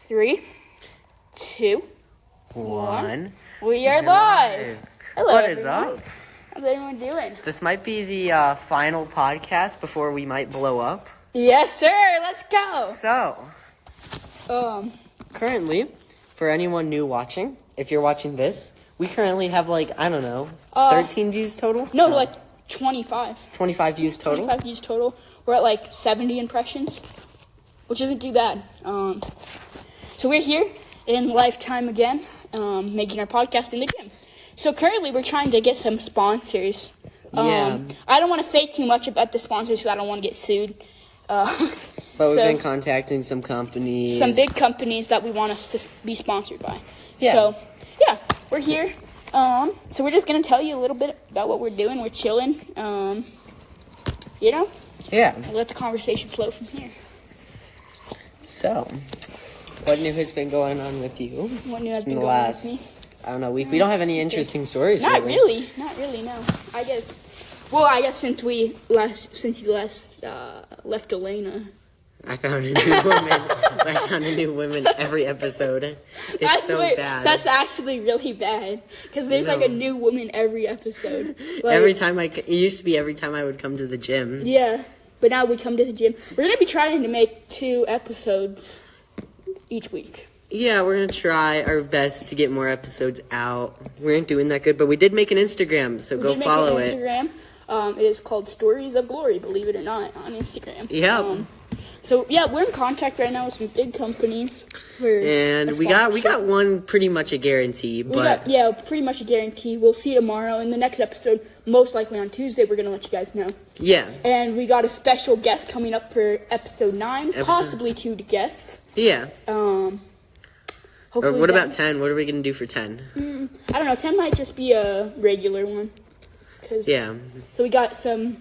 3, 2, 1. We are live. Hello, What everyone. is up? How's everyone doing? This might be the final podcast before we might blow up. Yes, sir. Let's go. So, currently, for anyone new watching, if you're watching this, we currently have 13 views total? No, like 25. 25 views total? 25 views total. We're at like 70 impressions, which isn't too bad. So we're here in Lifetime again, making our podcast in the gym. So currently we're trying to get some sponsors. Yeah. I don't want to say too much about the sponsors because I don't want to get sued. But we've been contacting some companies. Some big companies that we want us to be sponsored by. Yeah. So, yeah, we're here. So we're just going to tell you a little bit about what we're doing. We're chilling. Yeah. Let the conversation flow from here. So, what new has been going on with you? What new has in been the going on last, with me? I don't know, week? We don't have any interesting stories. Not really, no. I guess since you last left Elena. I found a new woman every episode. It's so bad. That's actually really bad because there's like a new woman every episode. It used to be every time I would come to the gym. Yeah, but now we come to the gym. We're gonna be trying to make 2 episodes each week. Yeah, we're going to try our best to get more episodes out. We aren't doing that good, but we did make an Instagram, so go follow it. Instagram. It is called Stories of Glory, believe it or not, on Instagram. Yeah. So yeah, we're in contact right now with some big companies. And we got one pretty much a guarantee, but pretty much a guarantee. We'll see tomorrow in the next episode. Most likely on Tuesday, we're gonna let you guys know. Yeah. And we got a special guest coming up for episode 9, possibly 2 guests. Yeah. Hopefully. Or what about 10? What are we gonna do for 10? I don't know. 10 might just be a regular one. Yeah. So we got some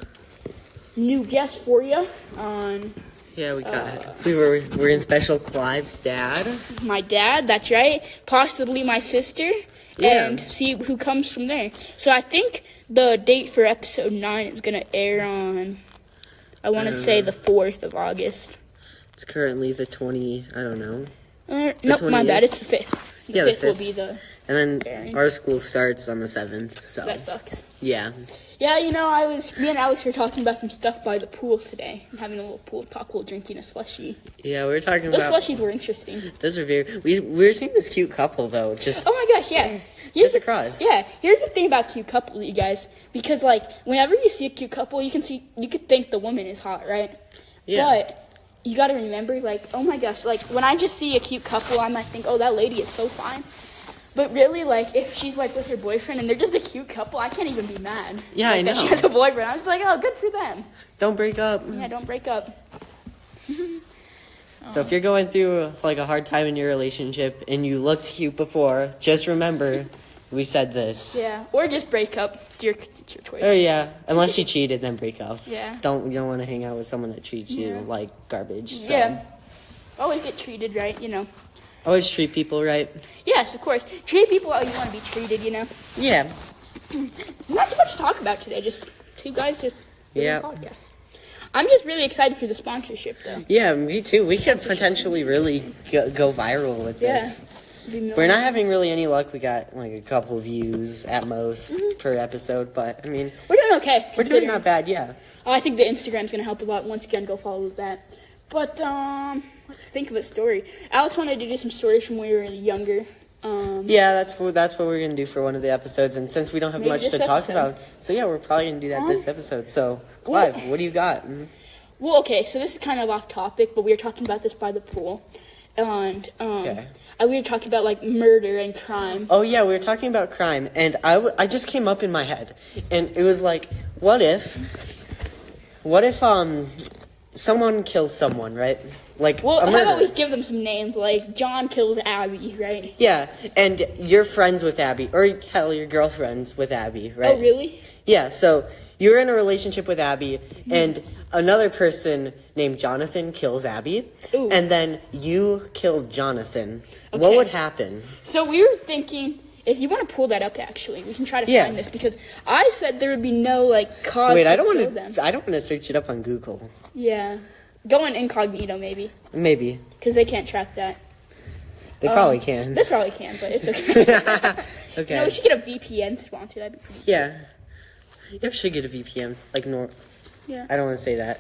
new guests for you on. Yeah, we got. We're in special Clive's dad. My dad, that's right. Possibly my sister. Yeah. And see who comes from there. So I think the date for episode 9 is gonna air on. I want to say the 4th of August. It's currently the 20. I don't know. Nope, my bad. It's the 5th. The 5th will be the. And then airing. our school starts on the 7th. So that sucks. Yeah. Yeah, me and Alex were talking about some stuff by the pool today. I'm having a little pool talk while drinking a slushie. Yeah, we were talking Those about. slushies were interesting. Those are very. We were seeing this cute couple though. Oh my gosh, yeah. Just across. Yeah, here's the thing about cute couple, you guys. Because whenever you see a cute couple, you could think the woman is hot, right? Yeah. But you got to remember, oh my gosh, when I just see a cute couple, I might think, oh, that lady is so fine. But really, if she's with her boyfriend and they're just a cute couple, I can't even be mad. Yeah, I know. That she has a boyfriend. I'm just oh, good for them. Don't break up. Yeah, don't break up. So if you're going through a hard time in your relationship and you looked cute before, just remember we said this. Yeah, or just break up. It's your choice. Oh yeah, unless you cheated, then break up. Yeah. You don't want to hang out with someone that treats you like garbage. So. Yeah. Always get treated right, Always treat people right. Yes, of course. Treat people how you want to be treated, Yeah. Not too much to talk about today. Just 2 guys just doing a podcast. I'm just really excited for the sponsorship, though. Yeah, me too. We could potentially really go viral with this. We're not having really any luck. We got a couple views at most per episode, but I mean, we're doing okay. We're doing not bad, yeah. I think the Instagram's gonna help a lot. Once again, go follow that. But let's think of a story. Alex wanted to do some stories from when we were younger. Yeah, that's what we're gonna do for one of the episodes. And since we don't have much to talk about, so yeah, we're probably gonna do that this episode. So, Clive, what do you got? Well, okay, so this is kind of off topic, but we were talking about this by the pool, and we were talking about murder and crime. Oh yeah, we were talking about crime, and I just came up in my head, and it was what if someone kills someone, right? How about we give them some names? John kills Abby, right? Yeah, and you're friends with Abby, or hell, your girlfriend's with Abby, right? Oh, really? Yeah, so you're in a relationship with Abby, and another person named Jonathan kills Abby, and then you killed Jonathan. Okay. What would happen? So we were thinking, if you want to pull that up, actually, we can try to find this, because I said there would be no, cause to kill them. I don't want to search it up on Google. Yeah. Go in incognito, maybe. Maybe. Because they can't track that. They probably can. They probably can, but it's okay. Okay. We should get a VPN sponsor. That'd be pretty cool. Yeah. You should get a VPN. Yeah. I don't want to say that.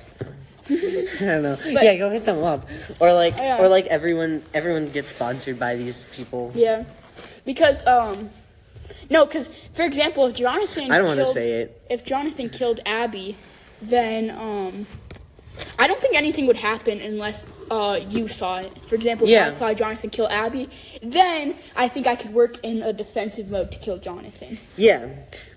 I don't know. But- yeah, go hit them up. Or Yeah. or like everyone gets sponsored by these people. Yeah. Because, because, for example, if Jonathan I don't want to say it. If Jonathan killed Abby, then, I don't think anything would happen unless you saw it. For example, if I saw Jonathan kill Abby, then I think I could work in a defensive mode to kill Jonathan. Yeah,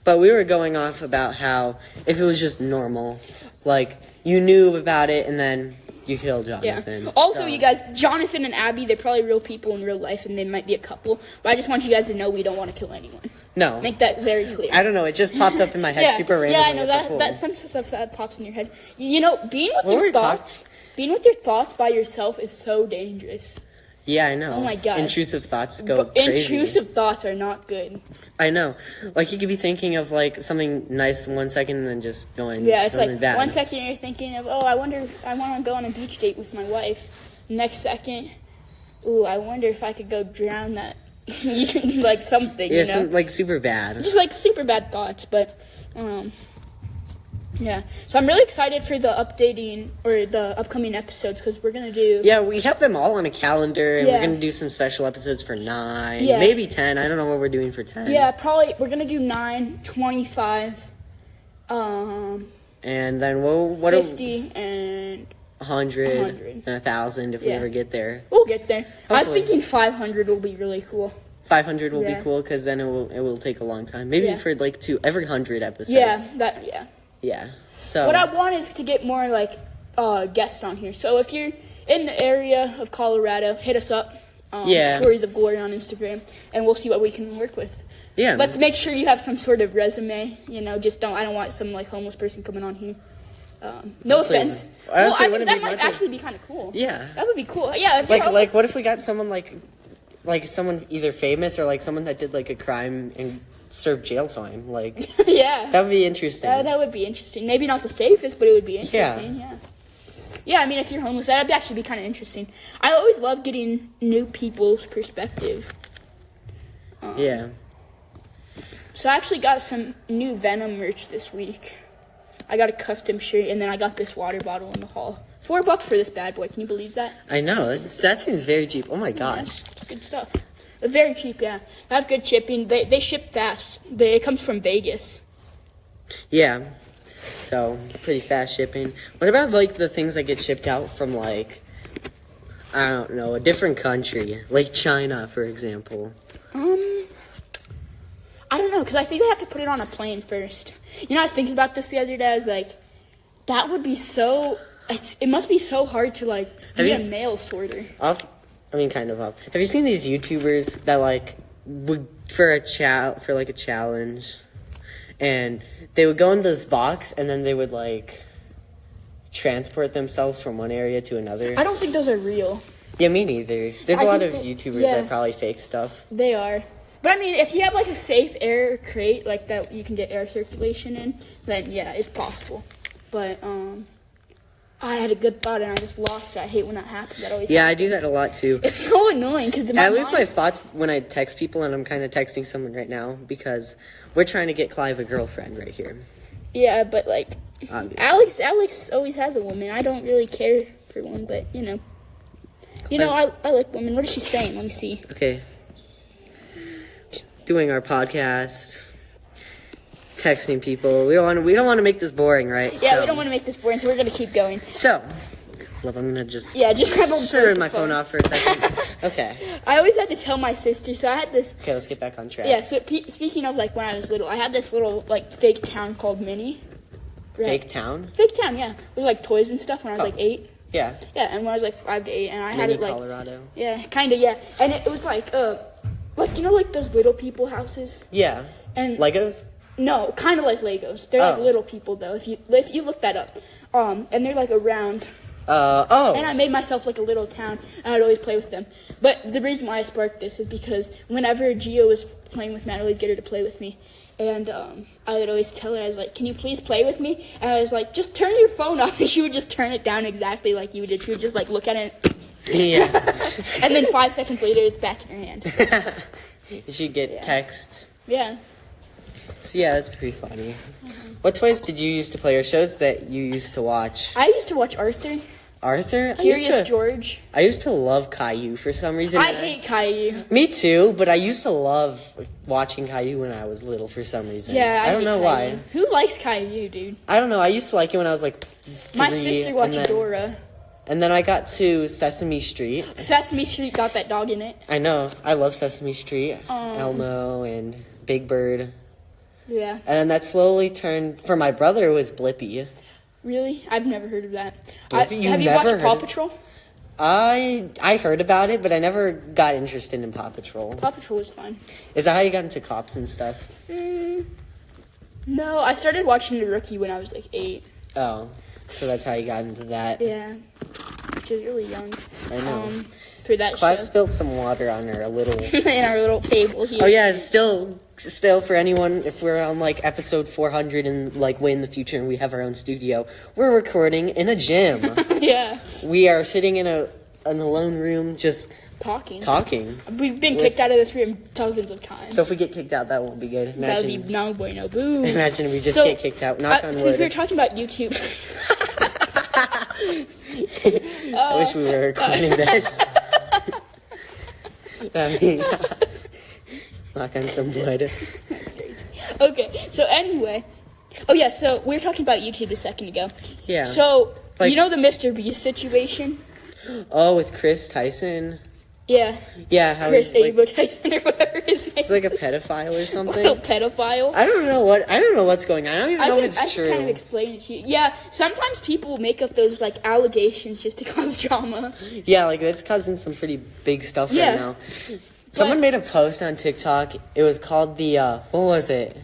but we were going off about how if it was just normal, like you knew about it and then you killed Jonathan. Yeah. Also, you guys, Jonathan and Abby, they're probably real people in real life, and they might be a couple. But I just want you guys to know we don't want to kill anyone. No. Make that very clear. I don't know. It just popped up in my head super randomly. Yeah, I know that some stuff that pops in your head. You know, being with your thoughts by yourself is so dangerous. Yeah, I know. Oh my gosh. Intrusive thoughts go crazy. Intrusive thoughts are not good. I know. Like you could be thinking of like something nice 1 second and then just going it's something like bad. 1 second you're thinking of, I want to go on a beach date with my wife. Next second, I wonder if I could go drown that, like something. Yeah, you know? like super bad. Just like super bad thoughts, but yeah. So I'm really excited for the upcoming episodes because we're gonna do. Yeah, we have them all on a calendar, and Yeah. we're gonna do some special episodes for 9, Yeah. maybe 10. I don't know what we're doing for 10. Yeah, probably we're gonna do 9, 25, And then what 50, and 100 100. and 1,000 if we Yeah. ever get there. we'll get there. I was Hopefully. thinking 500 will be really cool. 500 will be Yeah. cool because then it will take a long time. Maybe Yeah. for like every 100 episodes. Yeah. Yeah. So What I want is to get more like guests on here. So if you're in the area of Colorado, hit us up. Stories of Glory on Instagram, and we'll see what we can work with. yeah. Let's make sure you have some sort of resume. You know, I don't want some like homeless person coming on here. No Honestly, offense. honestly, I wouldn't think that be might much of- actually be kind of cool. Yeah. That would be cool. Yeah. If you're homeless- Like what if we got someone like someone either famous or like someone that did like a crime and served jail time? Like yeah. that would be interesting. That would be interesting. Maybe not the safest, but it would be interesting. Yeah. Yeah, I mean, if you're homeless, that'd actually be kind of interesting. I always love getting new people's perspective. Yeah. So I actually got some new Venom merch this week. I got a custom shirt, and then I got this water bottle in the hall. $4 for this bad boy. Can you believe that? I know. That seems very cheap. Oh my gosh. Yeah, it's good stuff. But very cheap, yeah. They have good shipping. They ship fast. It comes from Vegas. Yeah. So, pretty fast shipping. What about like the things that get shipped out from like I don't know, a different country, like China, for example? I don't know, because I think I have to put it on a plane first. You know, I was thinking about this the other day. I was like, that would be so... It must be so hard to, like, be a mail sorter. Kind of up. Have you seen these YouTubers that, like, would, for a challenge, and they would go into this box, and then they would, like, transport themselves from one area to another? I don't think those are real. Yeah, me neither. There's a lot of YouTubers yeah. that probably fake stuff. They are. But, I mean, if you have, like, a safe air crate, like, that you can get air circulation in, then, yeah, it's possible. But, I had a good thought, and I just lost it. I hate when that happens. That always happens. I do that a lot, too. It's so annoying, because I lose my thoughts when I text people, and I'm kind of texting someone right now, because we're trying to get Clive a girlfriend right here. Yeah, but, like, Obviously. Alex always has a woman. I don't really care for one, but, you know. I like women. What is she saying? Let me see. Okay. Doing our podcast, texting people. We don't want to make this boring, right? Yeah, we don't want to make this boring, so we're gonna keep going. So, love, I'm gonna just just turn my phone off for a second. Okay. I always had to tell my sister, so I had this. Okay, let's get back on track. Yeah. So speaking of like when I was little, I had this little like fake town called Minnie. Right. Fake town? Fake town, yeah, with like toys and stuff when I was like 8. Yeah. Yeah, and when I was like 5 to 8, and I had Minnie, it like Colorado. Yeah, kind of, yeah, and it was like you know like those little people houses. Yeah. And Legos? No, kind of like Legos. They're like little people though. If you look that up, and they're like around. And I made myself like a little town, and I'd always play with them. But the reason why I sparked this is because whenever Gio was playing with me, I'd always get her to play with me. And I would always tell her, I was like, can you please play with me? And I was like, just turn your phone off. And she would just turn it down exactly like you did. She would just like look at it Yeah. And then 5 seconds later, it's back in your hand. You should get text. Yeah. So yeah, that's pretty funny. What toys did you used to play, or shows that you used to watch? I used to watch Arthur. Arthur? Curious George. I used to love Caillou for some reason. I hate Caillou. Me too, but I used to love watching Caillou when I was little for some reason. Yeah, I don't know Caillou. why. Who likes Caillou, dude? I don't know. I used to like it when I was like 3. My sister watched and then, Dora. And then I got to Sesame Street. Sesame Street got that dog in it. I know. I love Sesame Street. Elmo and Big Bird. Yeah. And then that slowly turned, for my brother, it was Blippi. Really? I've never heard of that. Have you never watched heard Paw it? Patrol? I heard about it, but I never got interested in Paw Patrol. Paw Patrol was fun. Is that how you got into cops and stuff? No, I started watching The Rookie when I was like 8. Oh, so that's how you got into that. Yeah. Which is really young. I know. For that Clive show. spilled some water on our little... In our little table here. Oh yeah, still for anyone, if we're on like episode 400 and like way in the future and we have our own studio, we're recording in a gym. Yeah. We are sitting in a lone room just Talking. talking. We've been kicked out of this room dozens of times. So if we get kicked out, that won't be good. That would be no bueno. Boo. Imagine we just get kicked out. Knock on Since wood. we were talking about YouTube. I wish we were recording this. I mean, knock on some wood. That's crazy. Okay, so anyway. Oh yeah, so we were talking about YouTube a second ago. Yeah. So, Like- you know the Mr. Beast situation? Oh, with Chris Tyson. Yeah. Yeah, how Chris he's like, Abo Tyson or whatever his name he's like a is. pedophile or something. Little pedophile. I don't know what's going on. I don't even know if it's I true. can kind of explain it to you. Yeah, sometimes people make up those like allegations just to cause drama. Yeah, like it's causing some pretty big stuff Yeah. right now. Someone made a post on TikTok. It was called the what was it?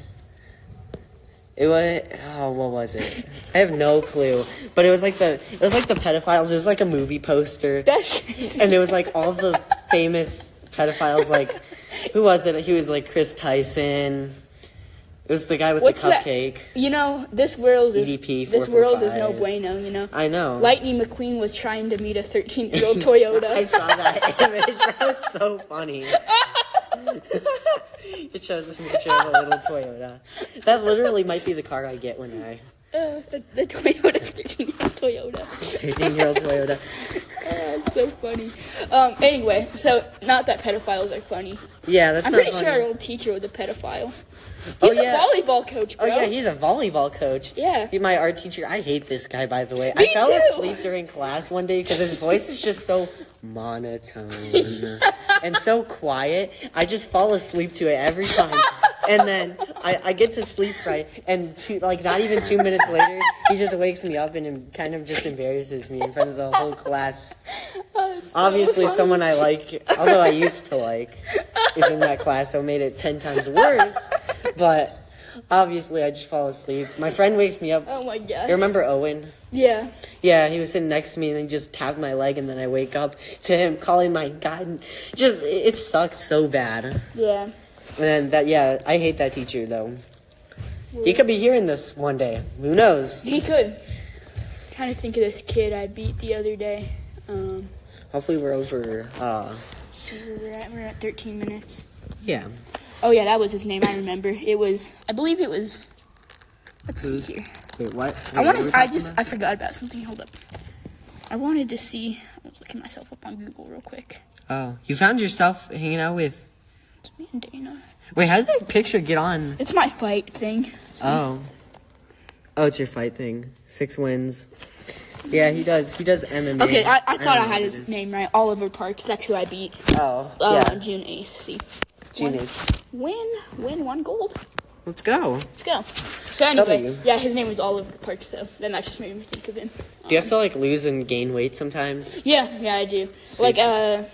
What was it? I have no clue. But it was like the pedophiles. It was like a movie poster. That's crazy. And it was like all the famous pedophiles, like who was it? He was like Chris Tyson. It was the guy with What's the that? cupcake. You know, this world is EDP this world is no 445. bueno. You know. I know. Lightning McQueen was trying to meet a 13-year-old Toyota. I saw that image. That was so funny. It shows a picture of a little Toyota. That literally might be the car I get when I... The Toyota, 13-year-old Toyota. 13-year-old Toyota. It's so funny. Anyway, so not that pedophiles are funny. Yeah, that's I'm not pretty funny. sure our old teacher was a pedophile. Oh, He's yeah. a volleyball coach, bro. Oh, yeah, he's a volleyball coach. Yeah. My art teacher, I hate this guy, by the way. Me I fell too. asleep during class one day because his voice is just so monotone and so quiet. I just fall asleep to it every time. And then I get to sleep right, and not even 2 minutes later, he just wakes me up and kind of just embarrasses me in front of the whole class. It's so Obviously, funny. someone I like, although I used to like, is in that class, so it made it 10 times worse. But obviously, I just fall asleep. My friend wakes me up. Oh my god. You remember Owen? Yeah. Yeah, he was sitting next to me, and he just tapped my leg, and then I wake up to him calling my God. And just, it sucked so bad. Yeah. And I hate that teacher, though. He could be hearing this one day. Who knows? He could. Trying to think of this kid I beat the other day. Hopefully we're over, See where we're at 13 minutes. yeah. Oh yeah, that was his name. I remember. I believe it was. Let's see here. Wait, what? I forgot about something. Hold up. I wanted to see. I was looking myself up on Google real quick. Oh, you found yourself hanging out with... It's me and Dana. Wait, how did that picture get on? It's my fight thing. See? Oh, it's your fight thing. 6 wins. Yeah, he does MMA. Okay, I thought don't I know had what his it is. name right. Oliver Parks. That's who I beat. Oh, yeah. June 8th. See. June 8th. Win 1 gold. Let's go. Let's go. So anyway, W. yeah, his name was Oliver Parks though. Then that just made me think of him. Do you have to, lose and gain weight sometimes? Yeah, I do. So Like, you let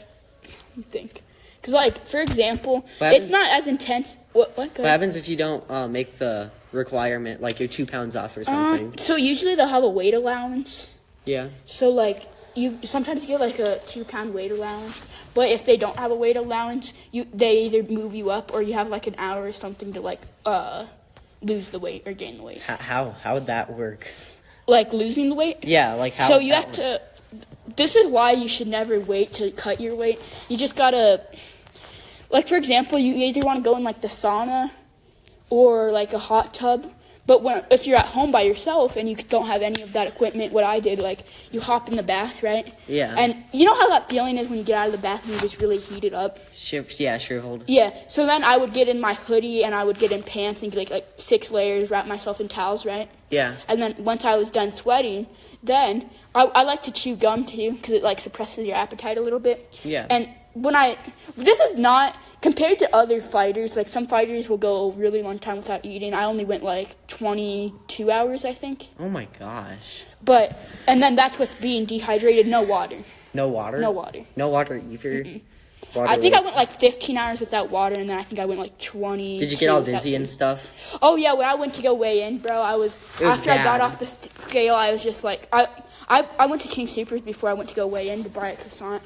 me think. Because, for example, What it's happens- not as intense. What? Go What ahead. happens if you don't make the requirement, like you're 2 pounds off or something? So usually they'll have a weight allowance. Yeah. So, you sometimes get, a 2-pound weight allowance. But if they don't have a weight allowance, they either move you up or you have, an hour or something to, lose the weight or gain the weight. How would that work? Losing the weight? Yeah, how So you that have to, this is why you should never wait to cut your weight. You just gotta, like, for example, you either want to go in, like, the sauna or, like, a hot tub. But if you're at home by yourself and you don't have any of that equipment, what I did, like, you hop in the bath, right? Yeah. And you know how that feeling is when you get out of the bath and you just really heat it up? Shriveled. Yeah. So then I would get in my hoodie and I would get in pants and get, like 6 layers, wrap myself in towels, right? Yeah. And then once I was done sweating, then I like to chew gum, too, because it, like, suppresses your appetite a little bit. Yeah. And this is not, compared to other fighters, like, some fighters will go a really long time without eating. I only went, like, 22 hours, I think. Oh, my gosh. And then that's with being dehydrated, no water. No water? No water. No water either? I think I went, like, 15 hours without water, and then I think I went, like, 20. Did you get all dizzy and stuff? Oh, yeah, when I went to go weigh in, bro, after I got off the scale, I was just, like, I went to King Soopers before I went to go weigh in to buy a croissant.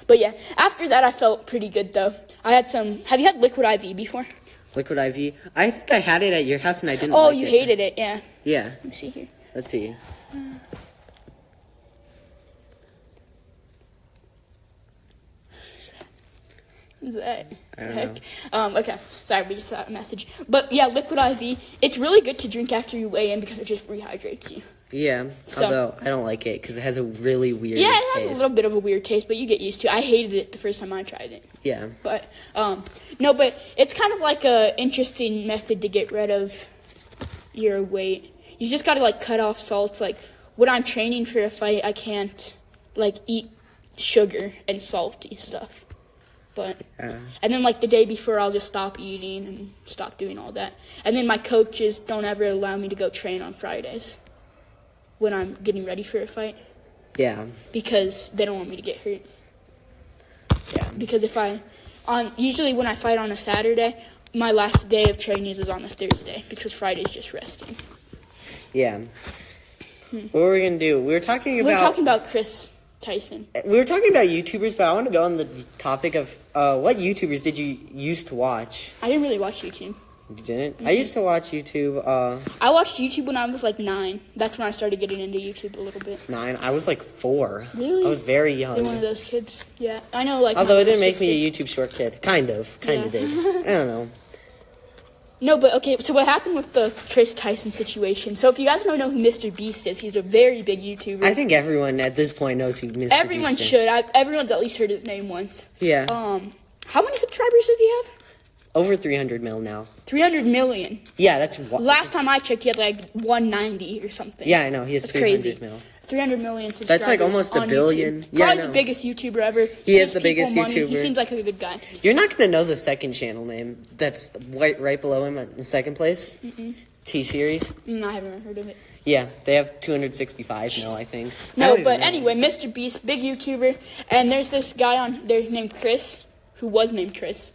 But yeah, after that I felt pretty good though. Have you had Liquid IV before? Liquid IV? I think I had it at your house and I didn't like it. Oh, you hated it, yeah. Yeah. Let me see here. Let's see. What's that? I don't know. Okay. Sorry, we just got a message. But yeah, Liquid IV, it's really good to drink after you weigh in because it just rehydrates you. Yeah, although I don't like it because it has a really weird taste. Yeah, it has a little bit of a weird taste, but you get used to it. I hated it the first time I tried it. Yeah. But, no, but it's kind of like a interesting method to get rid of your weight. You just gotta, like, cut off salts. Like, when I'm training for a fight, I can't, like, eat sugar and salty stuff. But, and then, like, the day before, I'll just stop eating and stop doing all that. And then my coaches don't ever allow me to go train on Fridays when I'm getting ready for a fight. Yeah. Because they don't want me to get hurt. Yeah. Because usually when I fight on a Saturday, my last day of training is on a Thursday because Friday's just resting. Yeah. What were we going to do? We were talking about Chris Tyson. We were talking about YouTubers, but I want to go on the topic of what YouTubers did you used to watch? I didn't really watch YouTube. You didn't? Mm-hmm. I used to watch YouTube. I watched YouTube when I was like 9. That's when I started getting into YouTube a little bit. 9? I was like 4. Really? I was very young. You're one of those kids. Yeah, I know. Like, although it didn't make me a YouTube short kid. Kind of did. I don't know. No, but okay. So what happened with the Chris Tyson situation? So if you guys don't know who Mr. Beast is, he's a very big YouTuber. I think everyone at this point knows who Mr. Beast is. Everyone should. Everyone's at least heard his name once. Yeah. How many subscribers does he have? Over 300 mil now. 300 million. Yeah, that's last time I checked, he had like 190 or something. Yeah, I know. He has that's 300 crazy. mil. 300 million subscribers. That's like almost a billion. YouTube. Probably the biggest YouTuber ever. He is the biggest YouTuber. He seems like a good guy. You're not going to know the second channel name that's right below him in second place? Mm-mm. T-Series. I haven't heard of it. Yeah, they have 265 mil, I think. No, but anyway, Mr. Beast, big YouTuber. And there's this guy on there named Chris, who was named Chris.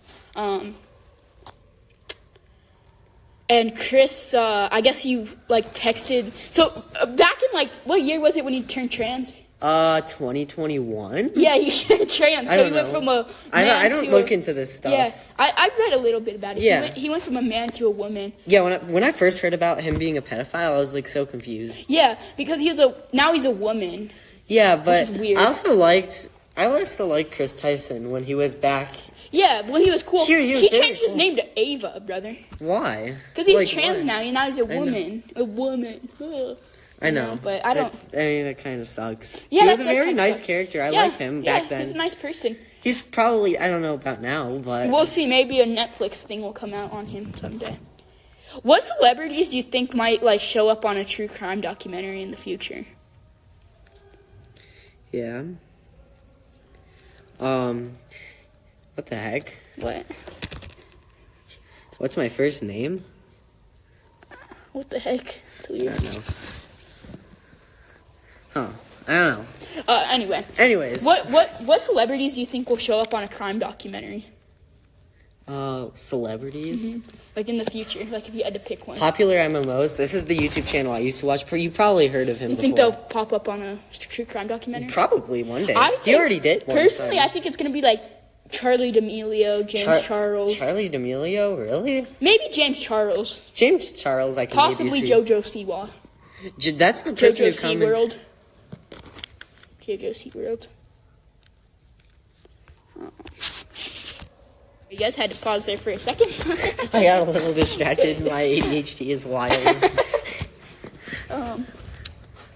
And Chris, I guess he, like, texted. So, back in, like, what year was it when he turned trans? 2021? Yeah, he turned trans. So he went from a man I don't look into this stuff. Yeah, I read a little bit about it. Yeah. He went from a man to a woman. Yeah, when I first heard about him being a pedophile, I was, like, so confused. Yeah, because now he's a woman. Yeah, but which is weird. I also liked Chris Tyson when he was back. Yeah, when he was cool. He changed his cool. name to Ava, brother. Why? Because he's trans now, and now he's a woman. A woman. Ugh. I know. But I don't... that kind of sucks. Yeah, he was a very nice character. I liked him back then. He's a nice person. He's probably, I don't know about now, but... We'll see. Maybe a Netflix thing will come out on him someday. What celebrities do you think might, like, show up on a true crime documentary in the future? Yeah. What the heck? What? What's my first name? What the heck? I don't know. Huh. I don't know. Anyways. What celebrities do you think will show up on a crime documentary? Celebrities? Mm-hmm. Like in the future, like if you had to pick one. Popular MMOs. This is the YouTube channel I used to watch. You probably heard of him before. You think they'll pop up on a true crime documentary? Probably one day. He already did one. Personally, I think it's going to be like Charlie D'Amelio, James Charles. Charlie D'Amelio? Really? Maybe James Charles. James Charles, I can possibly maybe see. JoJo Siwa. That's the person JoJo who comments. SeaWorld. JoJo's SeaWorld. You guys had to pause there for a second. I got a little distracted. My ADHD is wild.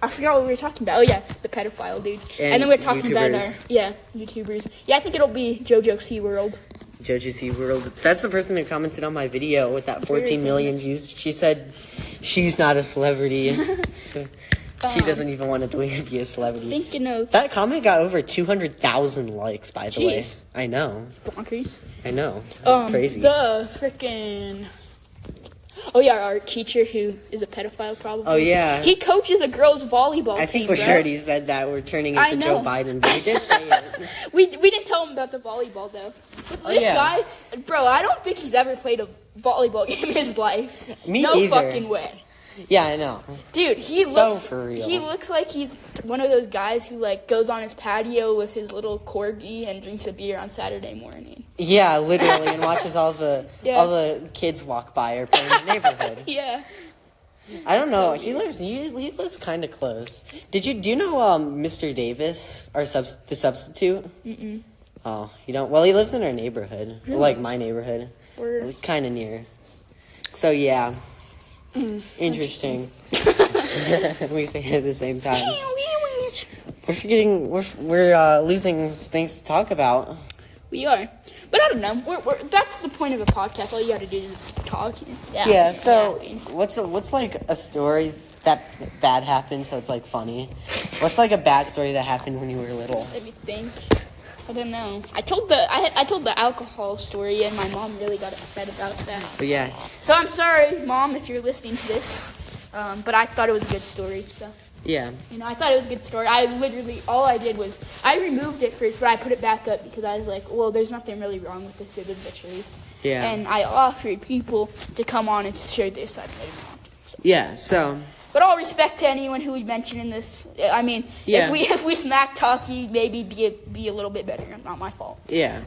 I forgot what we were talking about. Oh, yeah, the pedophile dude. And then we were talking about YouTubers. Yeah, I think it'll be JoJo SeaWorld. JoJo SeaWorld. That's the person who commented on my video with that 14 million views. She said she's not a celebrity. So she doesn't even want to be a celebrity. Thinking of... That comment got over 200,000 likes, by the way. Jeez. I know. Bonkers. I know. That's crazy. The freaking... Oh, yeah, our teacher who is a pedophile, probably. Oh, yeah. He coaches a girls' volleyball team, I think we already said that. We're turning into Joe Biden, but we did say it. We didn't tell him about the volleyball, though. This guy, bro, I don't think he's ever played a volleyball game in his life. Me no either. Fucking way. Yeah, I know. Dude, he for real. He looks like he's one of those guys who, like, goes on his patio with his little corgi and drinks a beer on Saturday morning. Yeah, literally, and watches all the kids walk by or play in the neighborhood. Yeah. I don't know. He lives kind of close. Do you know Mr. Davis, the substitute? Mm-mm. Oh, you don't? Well, he lives in our neighborhood, really? Like my neighborhood, kind of near. So yeah, interesting. We say it at the same time. We're losing things to talk about. We are. But I don't know. That's the point of a podcast. All you got to do is talk. Yeah. So what's like a story that bad happened? So it's like funny. What's like a bad story that happened when you were little? Let me think. I don't know. I told the alcohol story, and my mom really got upset about that. But yeah. So I'm sorry, Mom, if you're listening to this. But I thought it was a good story. So. Yeah. You know, I thought it was a good story. All I did was, I removed it first, but I put it back up because I was like, well, there's nothing really wrong with this. It is the truth. Yeah. And I offered people to come on and share this side later on. So. Yeah, so. But all respect to anyone who we mention in this. I mean, if we smack talk you, maybe be a little bit better. Not my fault. Yeah.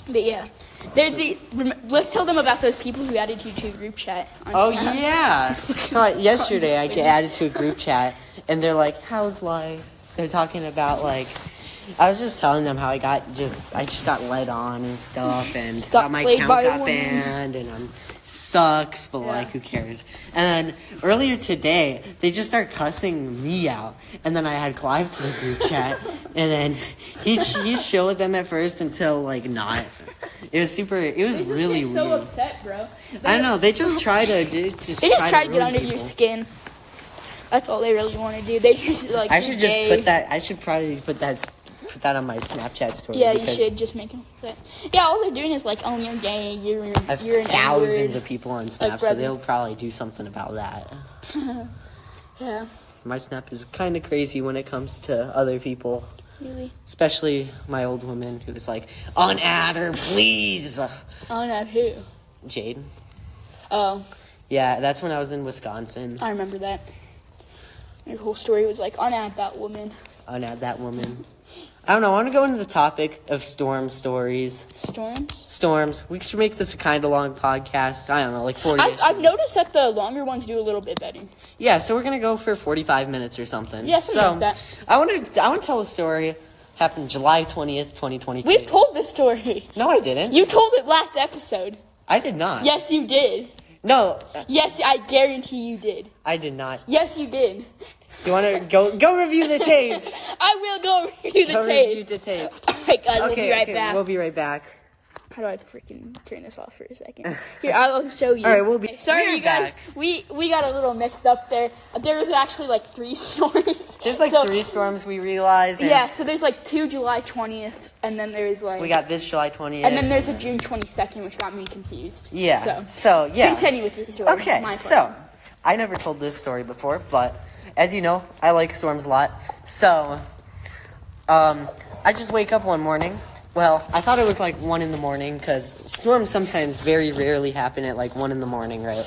But yeah. Let's tell them about those people who added you to a group chat. Oh, yeah. So yesterday I get added to a group chat, and they're like, how's life? They're talking about, like, I was just telling them how I just got led on and stuff, and how my account got banned, and sucks, but like, who cares? And then earlier today, they just start cussing me out, and then I had Clive to the group chat, and then he's chill with them at first until, like, not. It was really weird. So upset, bro. I don't know. They just try to try to get under your skin. That's all they really want to do. They just like. I should just put that. I should probably put that on my Snapchat story. Yeah, you should just make them. Yeah, all they're doing is like, oh, you're gay. You're an thousands N-word. of people on Snap, so they'll probably do something about that. Yeah. My Snap is kind of crazy when it comes to other people. Really? Especially my old woman who was like, unadd her, please. Unadd who? Jade. Oh. Yeah, that's when I was in Wisconsin. I remember that. Your whole story was like, unadd that woman. Unadd that woman. I don't know. I want to go into the topic of storm stories. Storms. We should make this a kind of long podcast. I don't know, like 40 minutes. I've noticed that the longer ones do a little bit better. Yeah, so we're going to go for 45 minutes or something. Yeah, something like that. I want to tell a story. Happened July 20th, 2023. We've told this story. No, I didn't. You told it last episode. I did not. Yes, you did. No. Yes, I guarantee you did. I did not. Yes, you did. Do you want to go review the tapes? I will go review the tape. All right, guys, we'll be right back. We'll be right back. How do I freaking turn this off for a second? Here, I'll show you. All right, we'll be. Sorry, you guys. Back. We got a little mixed up there. There was actually like 3 storms. There's like 3 storms we realized. Yeah, so there's like 2 July 20th, and then there's like. We got this July 20th. And then there's a June 22nd, which got me confused. Yeah. So yeah. Continue with your story. Okay, so I never told this story before, but as you know, I like storms a lot. So, I just wake up one morning. Well, I thought it was like 1 in the morning because storms sometimes very rarely happen at like 1 in the morning, right?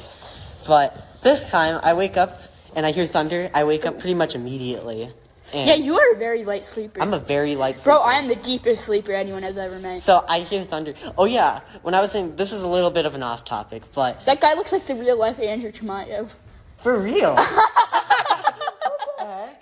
But this time I wake up and I hear thunder. I wake up pretty much immediately. And yeah, you are a very light sleeper. I'm a very light sleeper. Bro, I am the deepest sleeper anyone has ever met. So I hear thunder. Oh yeah, when I was saying, this is a little bit of an off topic, but. That guy looks like the real life Andrew Tamayo. For real? What the heck?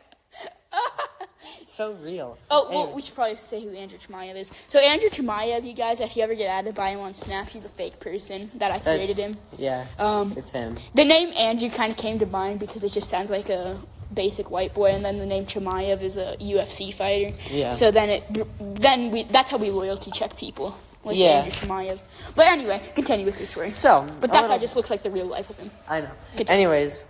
so real. Oh, well, Anyways. we should probably say who Andrew Chimaev is. So Andrew Chimaev, you guys, if you ever get added by him on Snap, he's a fake person that I created him. Yeah, it's him. The name Andrew kind of came to mind because it just sounds like a basic white boy, and then the name Chimaev is a UFC fighter. Yeah. So that's how we loyalty check people. With Yeah. Andrew Chimaev. But anyway, continue with your story. So, But that guy just looks like the real life of him. I know. Continue. Anyways,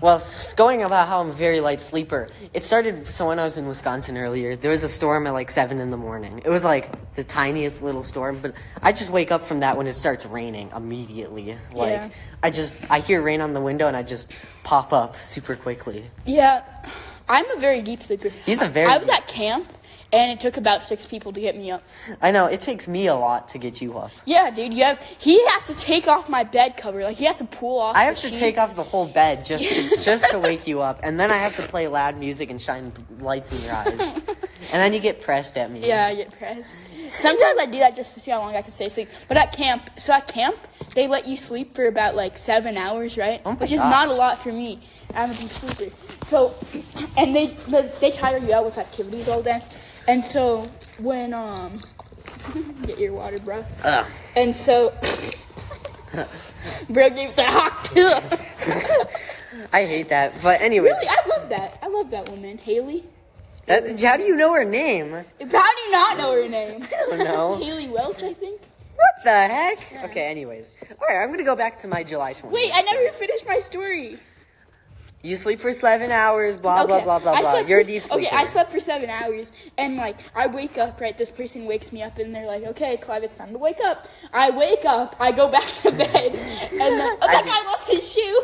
well, going about how I'm a very light sleeper. It started, so when I was in Wisconsin earlier, there was a storm at like 7 in the morning. It was like the tiniest little storm, but I just wake up from that when it starts raining immediately. Like, Yeah. I hear rain on the window and I just pop up super quickly. Yeah, I'm a very deep sleeper. He's a very I was deep at camp, and it took about 6 people to get me up. I know, it takes me a lot to get you up. Yeah, dude, he has to take off my bed cover. Like, he has to pull off I have the to take sheets. off the whole bed just to wake you up, and then I have to play loud music and shine lights in your eyes, and then you get pressed at me. Yeah, I get pressed. Sometimes I do that just to see how long I can stay asleep. But at camp, they let you sleep for about like 7 hours, right? Oh my Which is gosh. not a lot for me. I'm a deep sleeper. So, and they tire you out with activities all day. And so when get your water, bro. And so, bro gave the hawk too. I hate that, but anyways. Really, I love that. I love that woman, Haley. How do you know her name? How do you not know her name? I don't know. Haley Welch, I think. What the heck? Yeah. Okay, anyways. All right, I'm going to go back to my July 20th. Wait, I never finished my story. You sleep for 7 hours, blah, blah, blah, blah, blah. You're a deep sleeper. Okay, I slept for 7 hours, and, like, I wake up, right? This person wakes me up, and they're like, okay, Clive, it's time to wake up. I wake up, I go back to bed, and then, that guy lost his shoe.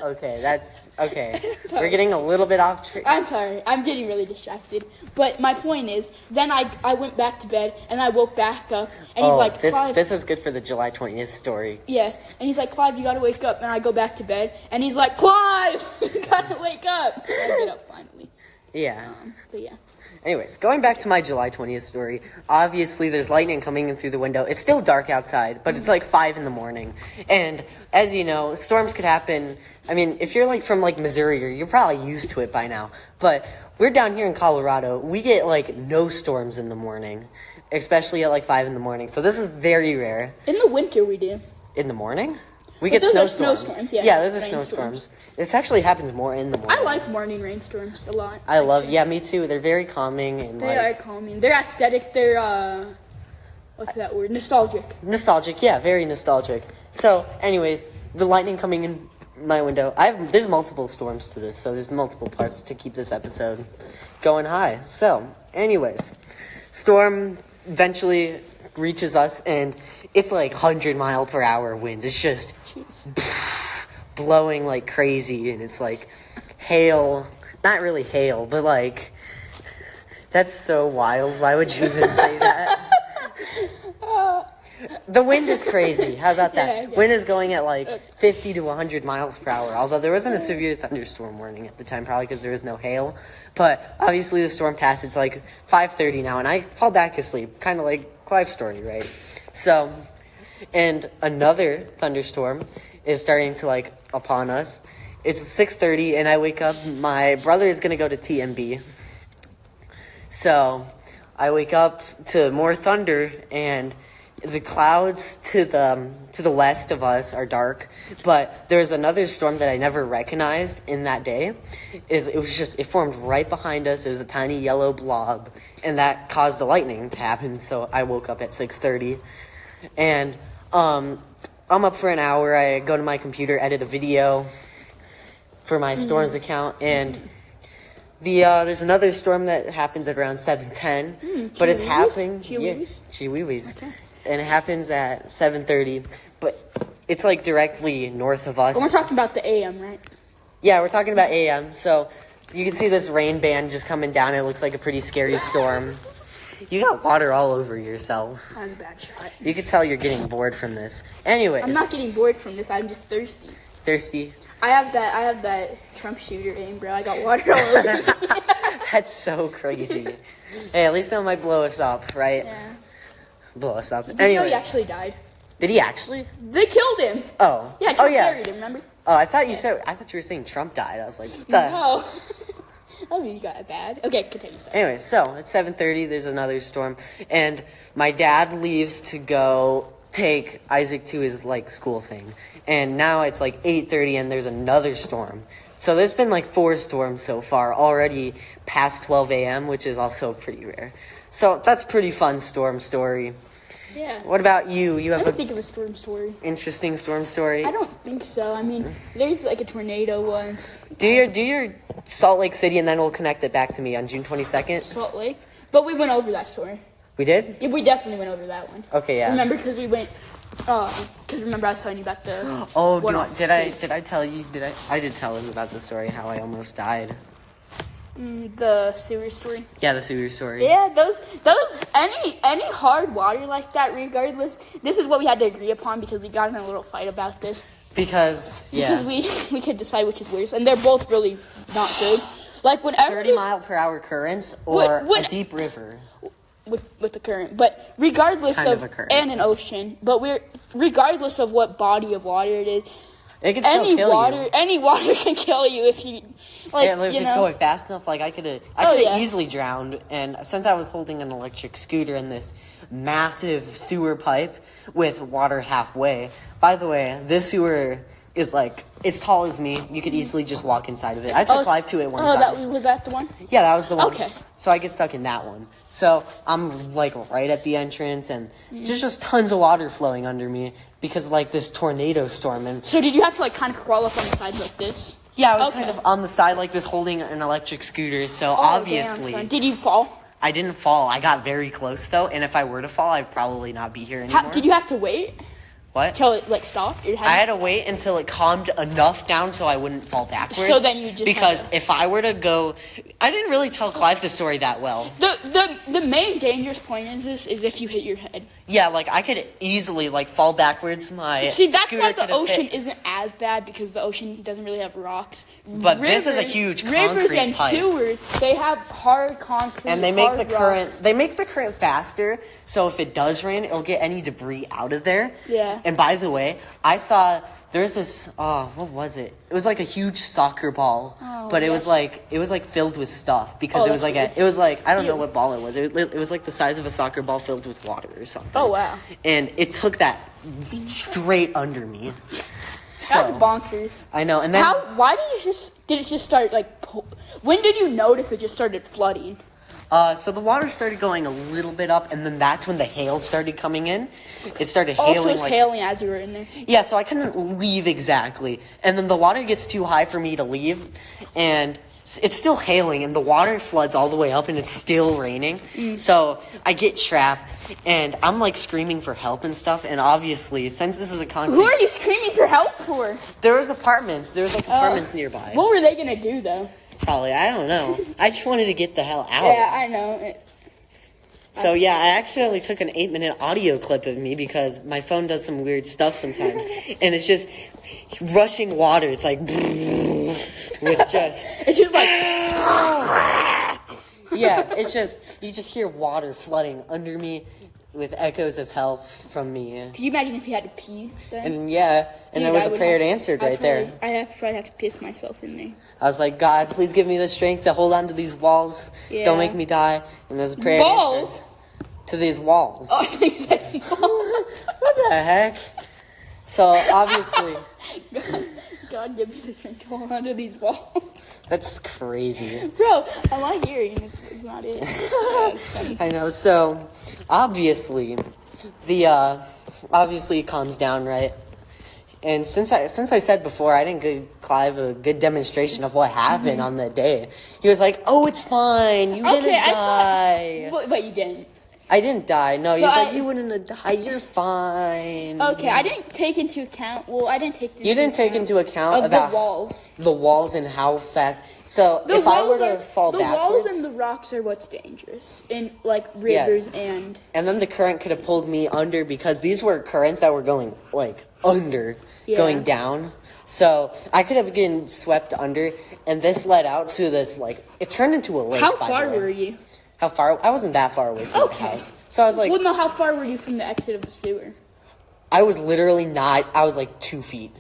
Okay, okay. Sorry. We're getting a little bit off track. I'm sorry, I'm getting really distracted. But my point is, then I went back to bed, and I wook back up, and he's like, Clive. This is good for the July 20th story. Yeah, and he's like, Clive, you gotta wake up, and I go back to bed, and he's like, Clive, you gotta wake up. And I get up finally. Yeah. But yeah. Anyways, going back to my July 20th story, obviously there's lightning coming in through the window. It's still dark outside, but it's like 5 in the morning. And as you know, storms could happen. I mean, if you're like from like Missouri, you're probably used to it by now. But we're down here in Colorado. We get like no storms in the morning, especially at like 5 in the morning. So this is very rare. In the winter we do. In the morning? We But get those are snowstorms. snowstorms, Yeah, those are snowstorms. This actually happens more in the morning. I like morning rainstorms a lot. Yeah, me too. They're very calming and They are calming. They're aesthetic. They're, what's that word? Nostalgic. Nostalgic, yeah, very nostalgic. So, anyways, the lightning coming in my window. There's multiple storms to this, so there's multiple parts to keep this episode going high. So, anyways, storm eventually reaches us, and it's like 100-mile-per-hour winds. It's just blowing like crazy, and it's like hail. Not really hail, but like, that's so wild. Why would you even say that? The wind is crazy. How about that? Yeah. Wind is going at like 50 to 100 miles per hour. Although there wasn't a severe thunderstorm warning at the time, probably because there was no hail. But obviously the storm passed. It's like 5:30 now, and I fall back asleep, kind of like Clive's story, right? So, and another thunderstorm is starting to like upon us. It's 6:30, and I wake up. My brother is gonna go to TMB, so I wake up to more thunder, and the clouds to the west of us are dark, but there's another storm that I never recognized in that day. It formed right behind us. It was a tiny yellow blob, and that caused the lightning to happen. So I woke up at 6:30, and I'm up for an hour. I go to my computer, edit a video for my storms account, and there's another storm that happens at around 7:10, but it's happening. Chihuahuas. Okay. And it happens at 7:30, but it's like directly north of us. And we're talking about the AM, right? Yeah, we're talking about AM. So you can see this rain band just coming down. It looks like a pretty scary storm. You got water all over yourself. That was a bad shot. You can tell you're getting bored from this. Anyways. I'm not getting bored from this. I'm just thirsty. Thirsty? I have that Trump shooter aim, bro. I got water all over me. That's so crazy. Hey, at least that might blow us up, right? Yeah. Blow us up. Did you know Anyways. he actually died? Did he actually? They killed him. Oh. Yeah, Trump buried him, remember? Oh, I thought you were saying Trump died. I was like, what the? No. Oh, you got it bad. Okay, continue. Sorry. Anyway, so it's 7:30. There's another storm, and my dad leaves to go take Isaac to his school thing, and now it's 8:30, and there's another storm. So there's been 4 storms so far already past 12 a.m., which is also pretty rare. So that's pretty fun storm story. Yeah. What about you? You I have don't think of a storm story. interesting storm story? I don't think so. I mean, there's a tornado once. Do your Salt Lake City, and then we'll connect it back to me on June 22nd. Salt Lake. But we went over that story. We did? Yeah, we definitely went over that one. Okay, yeah. Remember, because we went, because remember I was telling you about the... Oh, did I tell you? I did tell him about the story, how I almost died. The sewer story. Yeah, the sewer story. Yeah, those any hard water like that, regardless. This is what we had to agree upon because we got in a little fight about this. Because we could decide which is worse, and they're both really not good. Whenever 30-mile-per-hour currents or a deep river. With the current, but regardless Kind of a current. and an ocean, but regardless of what body of water it is, It can still kill you. any water can kill you if you If it's going fast enough, I could have easily drowned. And since I was holding an electric scooter in this massive sewer pipe with water halfway. By the way, this sewer is as tall as me. You could easily just walk inside of it. I took Clive to it one time. Was that the one? Yeah, that was the one. Okay. So I get stuck in that one. So I'm right at the entrance, and there's just tons of water flowing under me because this tornado storm. And So did you have to kind of crawl up on the side like this? yeah, I was kind of on the side like this, holding an electric scooter. So obviously, Damn, did you fall? I didn't fall. I got very close though, and if I were to fall, I'd probably not be here anymore. Did you have to wait What? till it stopped? I had to wait until it calmed enough down so I wouldn't fall backwards. So then you just because if I were to go, I didn't really tell Clive the story that well. The main dangerous point is if you hit your head. Yeah, I could easily fall backwards. That's why the ocean isn't as bad because the ocean doesn't really have rocks. But this is a huge concrete rivers and pipe. sewers, they have hard concrete. And they make the current. Rocks. They make the current faster, so if it does rain, it'll get any debris out of there. Yeah. And by the way, I saw there's this. What was it? It was a huge soccer ball, but it was filled with stuff because it was I don't know what ball it was. It was the size of a soccer ball filled with water or something. Oh wow! And it took that straight under me. That's bonkers. I know. And then why did it just start when did you notice it just started flooding? So the water started going a little bit up, and then that's when the hail started coming in. It started hailing. Also, it was hailing as you were in there. Yeah, so I couldn't leave exactly. And then the water gets too high for me to leave, and it's still hailing, and the water floods all the way up, and it's still raining. So I get trapped, and I'm screaming for help and stuff, and obviously, since this is a concrete... Who are you screaming for help for? There was apartments. There was apartments nearby. What were they gonna do, though? Probably, I don't know. I just wanted to get the hell out. Yeah, I know. So yeah, I accidentally took an 8-minute audio clip of me because my phone does some weird stuff sometimes, and it's just rushing water. It's with just It's just yeah, it's just you just hear water flooding under me with echoes of help from me. Can you imagine if you had to pee then? And there was a prayer answered right there. I'd probably have to piss myself in there. I was like, God, please give me the strength to hold on to these walls. Yeah. Don't make me die. And there's a prayer answered. To these walls. Oh, I think you said walls. What the heck? So, obviously... God give me the strength to hold on to these walls. That's crazy. Bro, I like hearing it's not it. Yeah, it's funny. I know. So, obviously, obviously it calms down, right? And since I said before, I didn't give Clive a good demonstration of what happened on that day. He was like, "Oh, it's fine. You didn't die." But you didn't. I didn't die. No, So he's like, "You wouldn't have died. You're fine." Okay, I didn't take into account. Well, I didn't take. You didn't take into account of about the walls. The walls and how fast. So if I were to fall backwards, the walls and the rocks are what's dangerous in rivers and. And then the current could have pulled me under because these were currents that were going under, going down. So I could have been swept under, and this led out to this it turned into a lake. How far were you? How far? I wasn't that far away from the house. So I was well, no, how far were you from the exit of the sewer? I was literally not. I was 2 feet.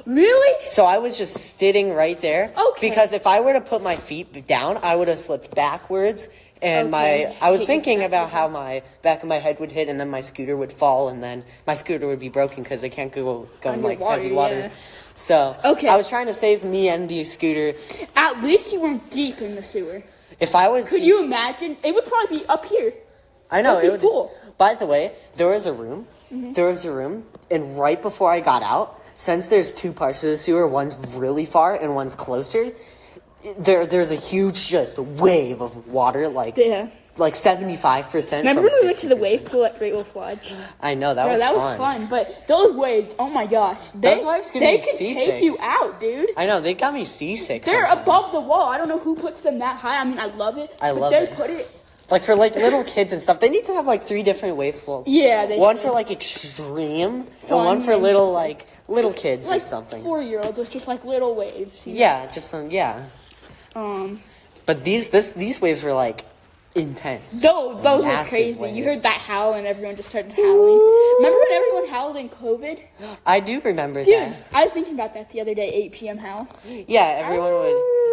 Really? So I was just sitting right there. Okay. Because if I were to put my feet down, I would have slipped backwards. And Okay. I was thinking about how my back of my head would hit, and then my scooter would fall, and then my scooter would be broken because they can't go in like heavy water. Yeah. So Okay. I was trying to save me and the scooter. At least you weren't deep in the sewer. If I was, Could you imagine? It would probably be up here. I know That'd it be would. cool. By the way, there was a room. There was a room, and right before I got out, since there's two parts of the sewer, one's really far and one's closer. There's a huge just wave of water, like 75%. Remember when we went to the wave pool at Great Wolf Lodge? I know that was fun. But those waves, oh my gosh, Those waves can be could seasick. take you out, dude. I know they got me seasick. They're sometimes. above the wall. I don't know who puts them that high. I mean, I love it. I but love they it. put it. Like for like little kids and stuff, they need to have like 3 different wave pools. Yeah, they one should. for like extreme, and Fun one for and little kids Like or something. 4-year-olds with just like little waves. You know? Yeah, just some But these waves were like intense. Those were Massive crazy. waves. You heard that howl and everyone just started howling. Remember when everyone howled in COVID? I do remember Dude, that. I was thinking about that the other day, 8 p.m. howl. Yeah,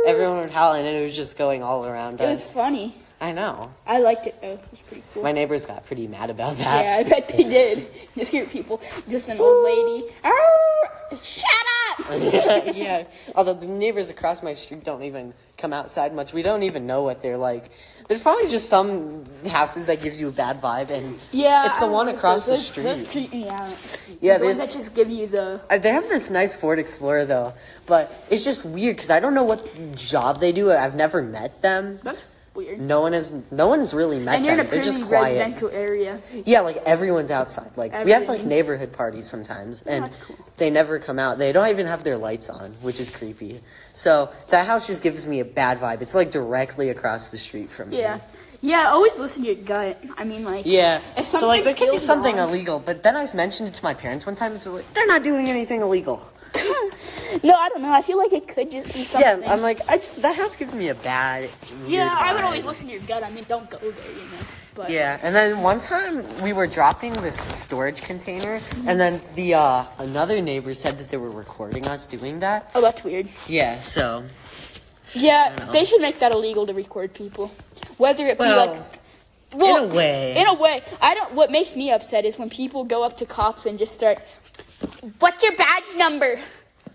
everyone would howl, and it was just going all around It was us. funny. I know. I liked it though. It was pretty cool. My neighbors got pretty mad about that. Yeah, I bet they did. Just hear people, just an old lady. "Arr, shut up! Yeah. Although the neighbors across my street don't even come outside much. We don't even know what they're like. There's probably just some houses that gives you a bad vibe, and Yeah, it's the I one don't know, across the those street. creep me out. Yeah, the ones there's. that just give you the. They have this nice Ford Explorer though, but it's just weird because I don't know what job they do. I've never met them. That's weird. No one's really met And you're in them. a They're pretty just quiet. residential area. Yeah, like everyone's outside. Like we have like Everyone. neighborhood parties sometimes, and that's cool. they never come out. They don't even have their lights on, which is creepy. So that house just gives me a bad vibe. It's like directly across the street from me. Yeah. Yeah, always listen to your gut. I mean, like. Yeah. If So like there something could be feels something wrong- illegal, but then I mentioned it to my parents one time. It's like they're not doing anything illegal. No, I don't know. I feel like it could just be something. Yeah, I'm like that house gives me a bad. Yeah, weird I would vibe. always listen to your gut. I mean, don't go there, you know. But Yeah, and then one time we were dropping this storage container, and then the another neighbor said that they were recording us doing that. Oh, that's weird. Yeah, so Yeah, know. they should make that illegal to record people, whether it be well, like. in a way. In a way, I don't. What makes me upset is when people go up to cops and just start. What's your badge number?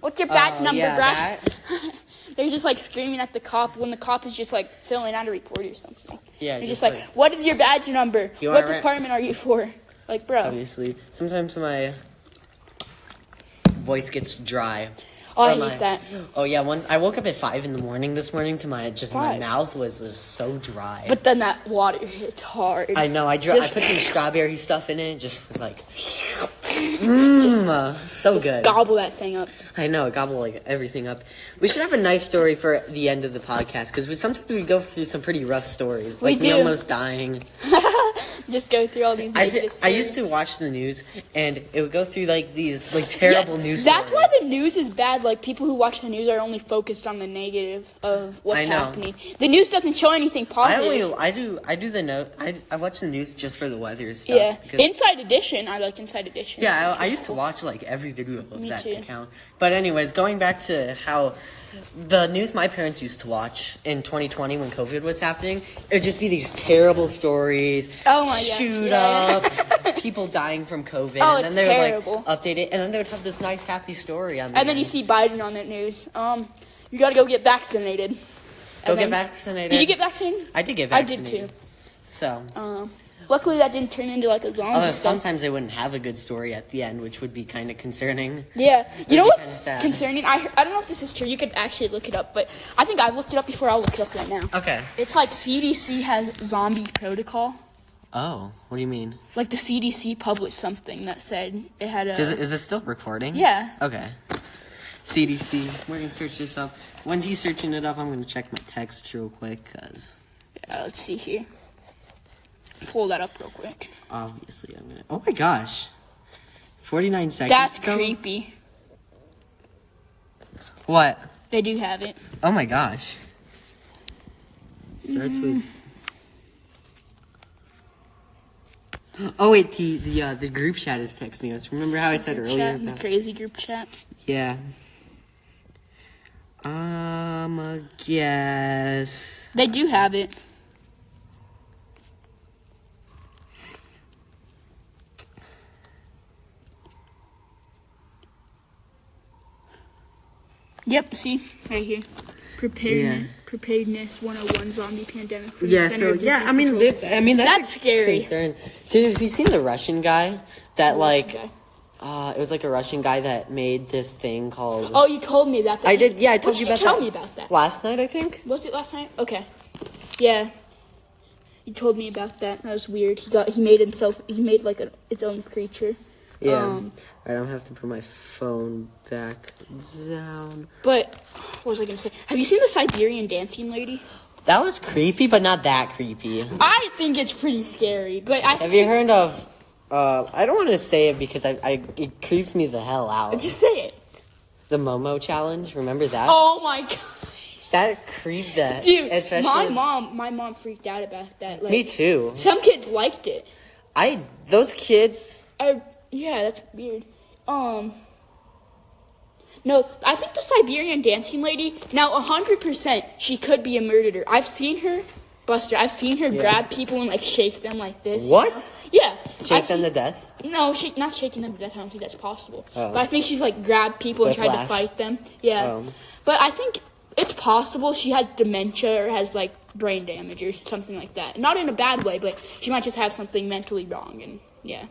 What's your badge number, yeah, bruh? that. They're just like screaming at the cop when the cop is just like filling out a report or something. Yeah, They're just like, what is your badge number? You What wanna rent- department are you for? Like, bro. Obviously, sometimes my voice gets dry. Oh, I Or hate that. Oh yeah, I woke up at 5 in the morning this morning to my 5? mouth was just so dry. But then that water hits hard. I know I put some strawberry stuff in it. It just was like, so good. Gobble that thing up. I know, it gobbled like everything up. We should have a nice story for the end of the podcast because sometimes we go through some pretty rough stories, We like me do. almost dying. Just go through all these. I used to watch the news, and it would go through like these like terrible news. That's stories. why the news is bad. Like, people who watch the news are only focused on the negative of what's I know. happening. The news doesn't show anything positive. I do the note. I watch the news just for the weather stuff. Yeah. because- Inside Edition. I like Inside Edition. Yeah, I used to watch like every video of Me that too. account. But anyways, going back to how the news my parents used to watch in 2020 when COVID was happening, it would just be these terrible stories. Oh my gosh, Shoot yeah. up, people dying from COVID, Oh, and then it's they terrible. would like update it, and then they would have this nice happy story on. And then you see Biden on that news. You gotta go get vaccinated. Go And get then- vaccinated. Did you get vaccinated? I did get I did vaccinated. too. So, Luckily, that didn't turn into like a zombie. although stuff. sometimes they wouldn't have a good story at the end, which would be kind of concerning. Yeah. You know be what's kinda sad. concerning? I don't know if this is true. You could actually look it up, but I think I've looked it up before. I'll look it up right now. Okay. It's like CDC has zombie protocol. Oh, what do you mean? Like the CDC published something that said it had a. Is it still recording? Yeah. Okay. CDC. We're gonna search this up. When he's searching it up, I'm gonna check my text real quick, cause Let's see here. Pull that up real quick. obviously I'm gonna. Oh my gosh. 49 seconds. That's ago? creepy. What? They do have it. Oh my gosh. Starts with. Oh wait, the group chat is texting us. Remember how I said Group earlier? chat, the That, crazy group chat. yeah. I guess. They do have it. Yep, see? Right here. Preparedness 101 zombie pandemic. Yeah, so, yeah, I mean, that's scary. Concern. Dude, have you seen the Russian guy that, Russian it was like a Russian guy that made this thing called... Oh, you told me about that. I did, yeah, I told you about that. Tell me about that. Last night, I think? Was it last night? Okay. Yeah. You told me about that. That was weird. He made its own creature. Yeah. I don't have to put my phone back down. But, what was I going to say? Have you seen the Siberian dancing lady? That was creepy, but not that creepy. I think it's pretty scary, but I think Have you heard of... I don't want to say it because it creeps me the hell out. Just say it. The Momo challenge, remember that? Oh my god. That creeped that. Dude, especially my mom freaked out about that. Like, me too. Some kids liked it. Those kids... Yeah, that's weird. No, I think the Siberian dancing lady, now 100%, she could be a murderer. I've seen her, Buster, grab people and, like, shake them like this. What? You know? Yeah. Shake them to death? No, not shaking them to death. I don't think that's possible. Oh. But I think she's, like, grabbed people and tried to fight them. Yeah. But I think it's possible she has dementia or has, like, brain damage or something like that. Not in a bad way, but she might just have something mentally wrong, and, yeah.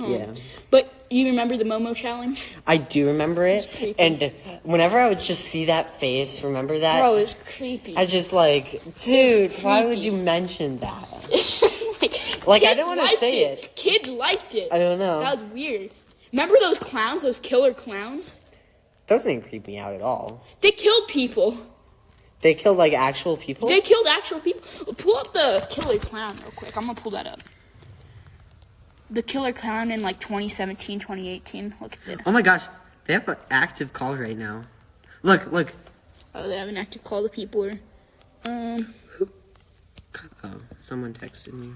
Yeah. But you remember the Momo challenge? I do remember it. Creepy. And whenever I would just see that face, remember that? Bro, it's creepy. I just like, dude, why would you mention that? It's just like I don't want to say it. Kids liked it. I don't know. That was weird. Remember those clowns, those killer clowns? Those didn't creep me out at all. They killed people. They killed like actual people? They killed actual people. Pull up the killer clown real quick. I'm going to pull that up. The killer clown in like 2017, 2018. Look at this. Oh my gosh. They have an active call right now. Look. Oh, they have an active call. The people are... Oh, someone texted me.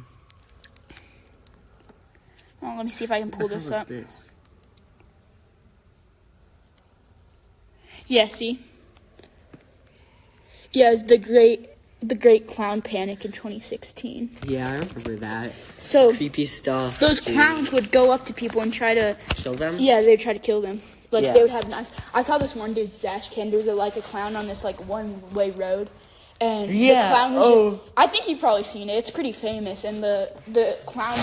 Oh, let me see if I can pull this up. This? Yeah, see? Yeah, the Great Clown Panic in 2016. Yeah, I remember that. So creepy stuff. Those clowns would go up to people and try to kill them. Yeah, they would try to kill them. Like they would have knives. I saw this one dude's dash cam. There was a clown on this like one-way road, and the clown was just. I think you've probably seen it. It's pretty famous, and the clown.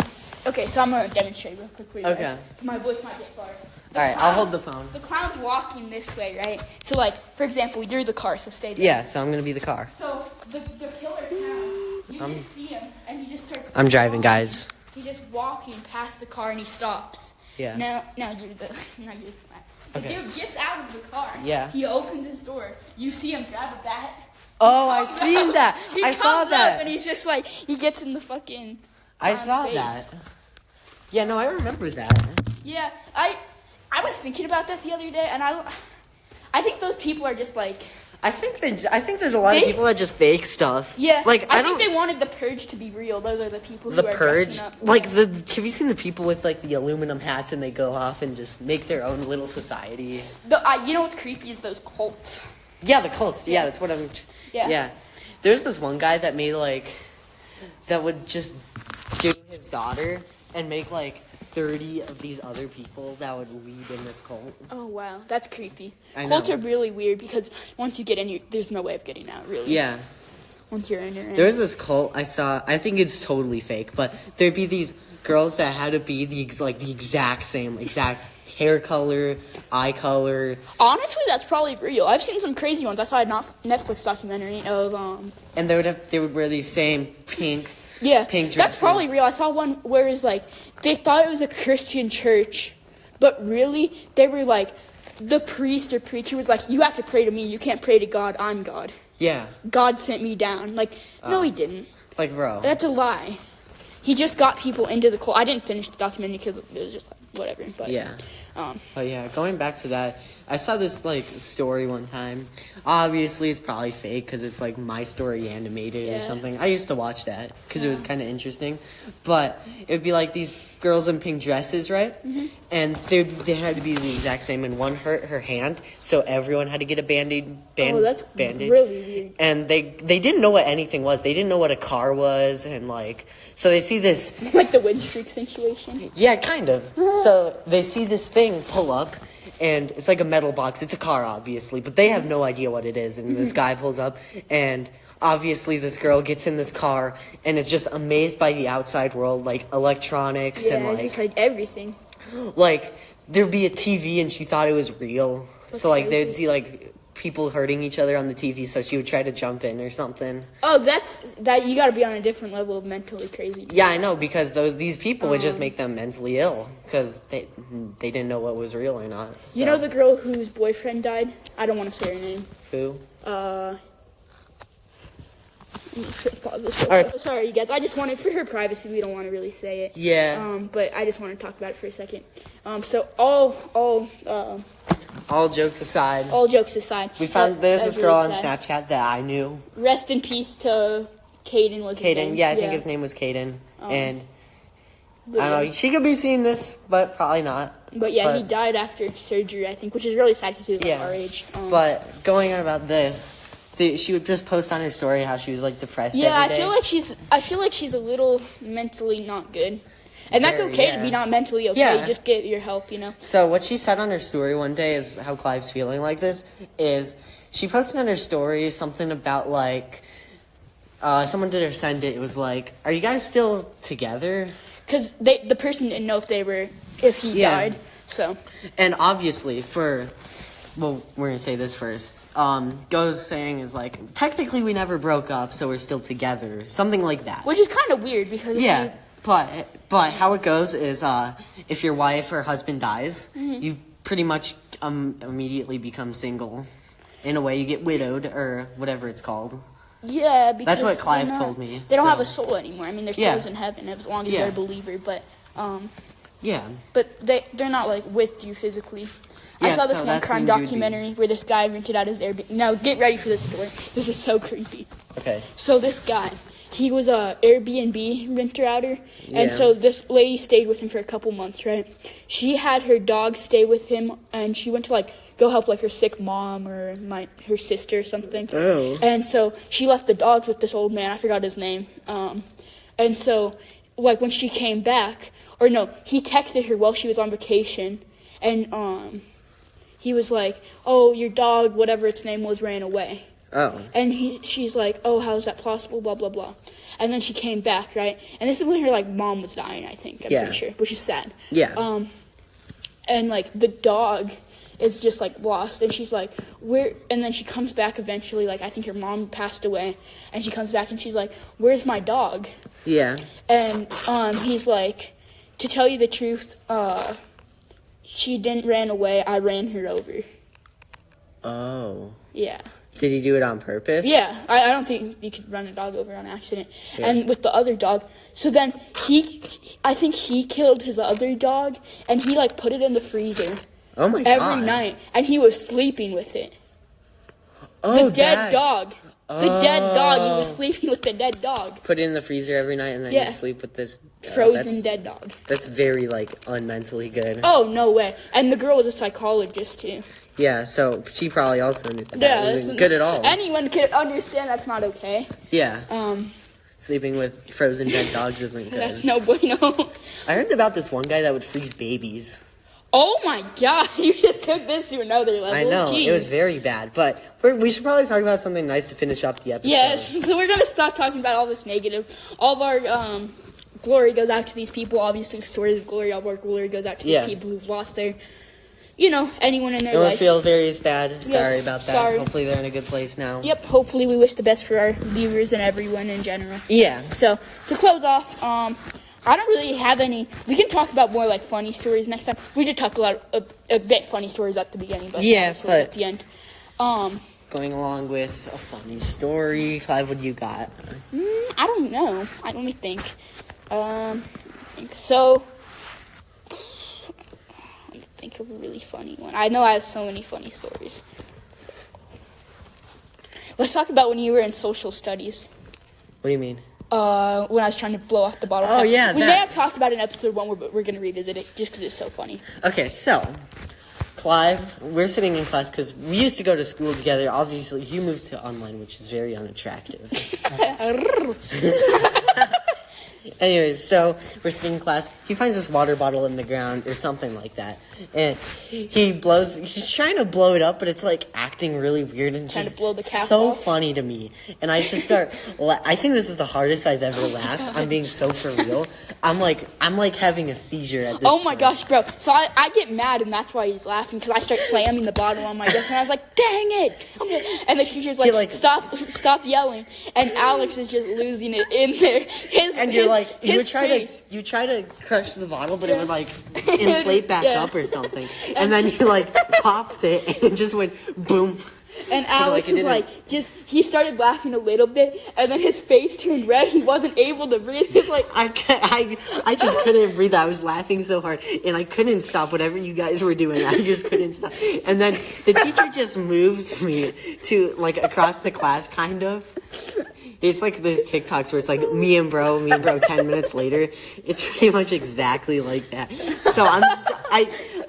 Okay, so I'm gonna demonstrate real quick for you guys. My voice might get far. All right, I'll hold the phone. The clown's walking this way, right? So, like, for example, you're the car, so stay there. Yeah, so I'm going to be the car. So, the killer clown, you just see him, and he just starts... I'm driving, guys. He's just walking past the car, and he stops. Yeah. Now you're the clown. The dude gets out of the car. Yeah. He opens his door. You see him grab a bat. Oh, I seen that. I saw that. And he's just like, he gets in the fucking I saw face. that. Yeah, no, I remember that. Yeah, I was thinking about that the other day, and I think those people are just like... I think there's a lot of people that just fake stuff. Yeah, like I think they wanted the purge to be real. Those are the people who are dressing up. Like have you seen the people with like the aluminum hats and they go off and just make their own little society? You know what's creepy is those cults. Yeah, the cults. Yeah, that's what I'm. Yeah. There's this one guy that made that would just do his daughter and make 30 of these other people that would lead in this cult. Oh, wow. That's creepy. I know. Cults are really weird because once you get in, there's no way of getting out, really. Yeah. Once you're in, you're in. There's this cult I saw. I think it's totally fake, but there'd be these girls that had to be the exact same, hair color, eye color. Honestly, that's probably real. I've seen some crazy ones. I saw a Netflix documentary of... And they would wear these same pink... Yeah, pink dresses. That's probably real. I saw one where it's they thought it was a Christian church, but really they were the priest or preacher was you have to pray to me. You can't pray to God. I'm God. Yeah. God sent me down. No, he didn't. Bro. That's a lie. He just got people into the cult. I didn't finish the documentary because it was just whatever. But yeah. Oh yeah, going back to that, I saw this like story one time. Obviously, it's probably fake because it's like My Story animated or something. I used to watch that because it was kind of interesting. But it would be like these girls in pink dresses, right? And they had to be the exact same. And one hurt her hand, so everyone had to get a bandage. That's bandage. really weird. And they didn't know what anything was. They didn't know what a car was, and like so they see this. Like the wind streak situation. Yeah, kind of. So they see this thing pull up, and it's like a metal box. It's a car, obviously, but they have no idea what it is. And this guy pulls up, and obviously this girl gets in this car and is just amazed by the outside world, like electronics and just like everything. like there'd be a TV, and she thought it was real. That's so like crazy. they'd see like people hurting each other on the TV, so she would try to jump in or something. Oh, that you got to be on a different level of mentally crazy. Yeah, I know, because these people would just make them mentally ill because they didn't know what was real or not. So. You know the girl whose boyfriend died? I don't want to say her name. Who? Let's pause this. Alright. Sorry, you guys. I just wanted, for her privacy, we don't want to really say it. Yeah. But I just want to talk about it for a second. So all jokes aside. All jokes aside. We found there's this that's girl really on sad. Snapchat that I knew. Rest in peace to Caden. Was his Caden, name? yeah, I think his name was Caden. And But I don't know, she could be seeing this, but probably not. But yeah, he died after surgery, I think, which is really sad because he was like Yeah. our age. But going on about this, she would just post on her story how she was like depressed. Yeah, every day. I feel like she's a little mentally not good. And that's Very, okay to be not mentally okay. Yeah. Just get your help, you know. So what she said on her story one day is how Clive's feeling like this is she posted on her story something about like someone did her send it. It was like, "Are you guys still together?" Because the person didn't know if he died. So. And obviously well, we're gonna say this first. Go's saying is like, technically we never broke up, so we're still together. Something like that. Which is kind of weird because Yeah, but how it goes is if your wife or husband dies, you pretty much immediately become single. In a way, you get widowed or whatever it's called. Yeah, because That's what Clive told me. They don't so. have a soul anymore. I mean, they're Yeah. souls in heaven as long as Yeah. they're a believer, but Yeah. they're not like with you physically. I Yeah, saw this so one that's crime when you'd be- documentary where this guy rented out his Airbnb. Now, get ready for this story. This is so creepy. Okay. So this guy, he was a Airbnb renter-outer, and Yeah. so this lady stayed with him for a couple months, right? She had her dog stay with him, and she went to like go help like her sick mom or her sister or something. Oh. And so she left the dogs with this old man. I forgot his name. And so like when she came back, or no, he texted her while she was on vacation, and he was like, "Oh, your dog, whatever its name was, ran away." Oh. And she's like, "Oh, how is that possible? Blah blah blah." And then she came back, right? And this is when her like mom was dying, I think. I'm pretty sure, which is sad. Yeah. And like the dog is just like lost, and she's like, "Where?" And then she comes back eventually. Like I think her mom passed away, and she comes back and she's like, "Where's my dog?" Yeah. And he's like, "To tell you the truth, she didn't ran away. I ran her over." Oh. Yeah. Did he do it on purpose? Yeah, I don't think you could run a dog over on accident. Yeah. And with the other dog, so then I think he killed his other dog, and he like put it in the freezer Oh my god. every night, and he was sleeping with it. Oh, The dead that. dog. The dead dog. He Oh. was sleeping with the dead dog. Put it in the freezer every night and then Yeah. you sleep with this Frozen dead dog. That's very like unmentally good. Oh, no way. And the girl was a psychologist, too. Yeah, so she probably also knew that Yeah, wasn't good at all. Anyone could understand that's not okay. Yeah. Um, Sleeping with frozen dead dogs isn't good. that's no bueno. I heard about this one guy that would freeze babies. Oh my god, you just took this to another level. I know, Jeez. it was very bad. But we should probably talk about something nice to finish up the episode. Yes, so we're going to stop talking about all this negative. All of our glory goes out to these people. Obviously, stories of glory, all of our glory goes out to these people who've lost their, anyone in their Don't life. feel very bad. Sorry Yes, about that. sorry. Hopefully they're in a good place now. Yep, hopefully we wish the best for our viewers and everyone in general. Yeah. So, to close off, I don't really have any. We can talk about more like funny stories next time. We did talk a bit funny stories at the beginning, but Yeah, funny stories but- at the end. Going along with a funny story. Clive, what you got? I don't know. Let me think. So, let me think. think of a really funny one. I know I have so many funny stories. Let's talk about when you were in social studies. What do you mean? When I was trying to blow off the bottle cap. Oh, yeah, We that. may have talked about it in episode 1, but we're going to revisit it just because it's so funny. Okay, so, Clive, we're sitting in class because we used to go to school together. Obviously, you moved to online, which is very unattractive. Anyways, so we're sitting in class. He finds this water bottle in the ground or something like that. And he's trying to blow it up, but it's like acting really weird and Trying to just blow the cap so off. funny to me. And I just start, I think this is the hardest I've ever laughed. I'm being so for real. I'm like having a seizure at this Oh my point. gosh, bro. So I get mad, and that's why he's laughing, because I start slamming the bottle on my desk, and I was like, dang it. And the teacher's like, stop yelling. And Alex is just losing it in there. And you're like, you face. try to crush the bottle, but it would like inflate back Yeah. up or something. And then you like popped it, and it just went boom. And But, Alex it is didn't- like, he started laughing a little bit, and then his face turned red. He wasn't able to breathe. It's like, I just couldn't breathe. I was laughing so hard, and I couldn't stop whatever you guys were doing. I just couldn't stop. And then the teacher just moves me to like across the class, kind of. It's like those TikToks where it's like me and bro 10 minutes later. It's pretty much exactly like that. So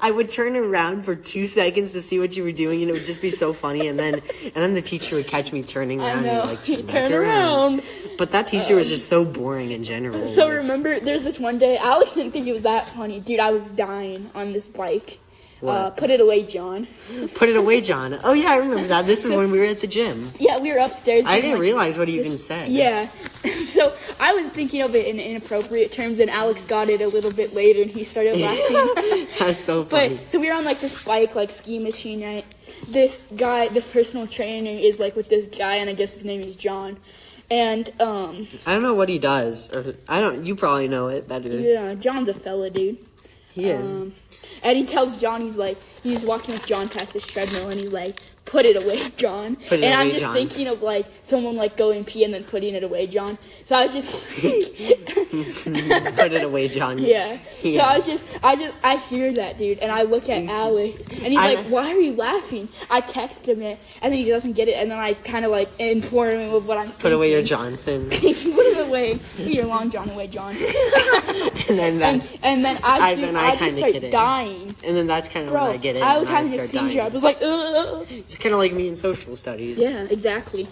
I would turn around for 2 seconds to see what you were doing, and it would just be so funny. And then the teacher would catch me turning around I know. and like Turn back around. But that teacher was just so boring in general. So Like, remember, there's this one day, Alex didn't think it was that funny. Dude, I was dying on this bike. What? Put it away, John. Put it away, John. Oh yeah, I remember that. This is when we were at the gym. Yeah, we were upstairs. I doing, didn't like, realize what he even this- said. Yeah. So I was thinking of it in inappropriate terms, and Alex got it a little bit later, and he started laughing. That's so funny. But so we were on like this bike, like ski machine, right? This guy, this personal trainer is like with this guy, and I guess his name is John. And I don't know what he does. Or you probably know it better. yeah, John's a fella, dude. Yeah. And he tells John, he's walking with John past this treadmill, and he's like, put it away, John. Put it and I'm away, just John. thinking of like someone like going pee and then putting it away, John. So I was just Put it away, John. yeah. Yeah. So I hear that, dude, and I look at Alex, and he's I- like, why are you laughing? I text him it, and then he doesn't get it, and then I kind of like inform him of what I'm Put away your thinking. Johnson. Put it away. Put your long John away, John. And then that's And then I kinda just start get it. dying. and then that's kind of Bro, when I get it. I was and having a start seizure. I dying. was like, ugh. It's kind of like me in social studies. Yeah, exactly.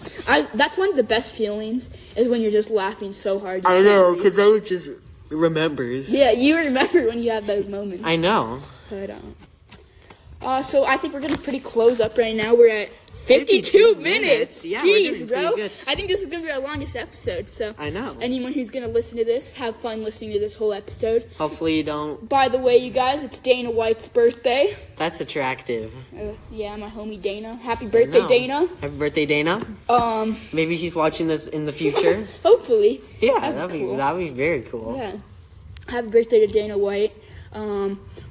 That's one of the best feelings is when you're just laughing so hard. you I can't know, breathe. because I would just remembers. Yeah, you remember when you have those moments. I know. But, so I think we're gonna pretty close up right now. We're at 52 minutes. Yeah, we're Jeez, doing bro. pretty good. I think this is gonna be our longest episode. So I know. anyone who's gonna listen to this, have fun listening to this whole episode. Hopefully you don't. By the way, you guys, it's Dana White's birthday. That's attractive. Yeah, my homie Dana. Happy birthday, No. Dana. Happy birthday, Dana. Um, Maybe he's watching this in the future. hopefully. Yeah, That'd be cool. that'd be very cool. Yeah. Happy birthday to Dana White.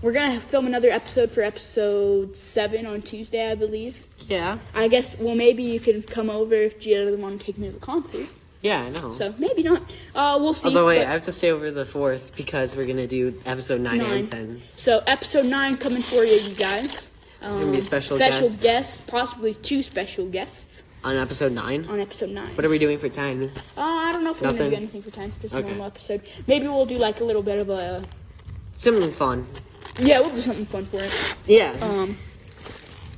We're gonna film another episode for episode 7 on Tuesday, I believe. Yeah. I guess, well, maybe you can come over if Gia doesn't want to take me to the concert. Yeah, I know. So, maybe not. We'll see. Although, wait, but- I have to stay over the 4th because we're going to do episode 9 9. and 10. So, episode 9 coming for you guys. This is going to be a special guest, possibly 2 special guests on episode 9. on episode 9. What are we doing for 10? I don't know if we're going to Nothing? do anything for 10. Just a Okay. normal episode. Maybe we'll do like a little bit of a... Something fun. Yeah, we'll do something fun for it. Yeah.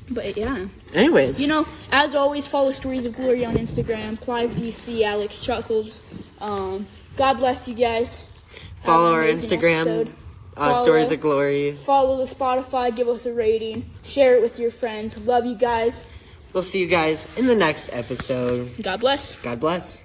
But yeah. Anyways. You know, as always, follow Stories of Glory on Instagram. Clive DC, Alex Chuckles. God bless you guys. follow Have our an amazing Instagram, episode. Follow- Stories of Glory. Follow the Spotify. Give us a rating. Share it with your friends. Love you guys. We'll see you guys in the next episode. God bless. God bless.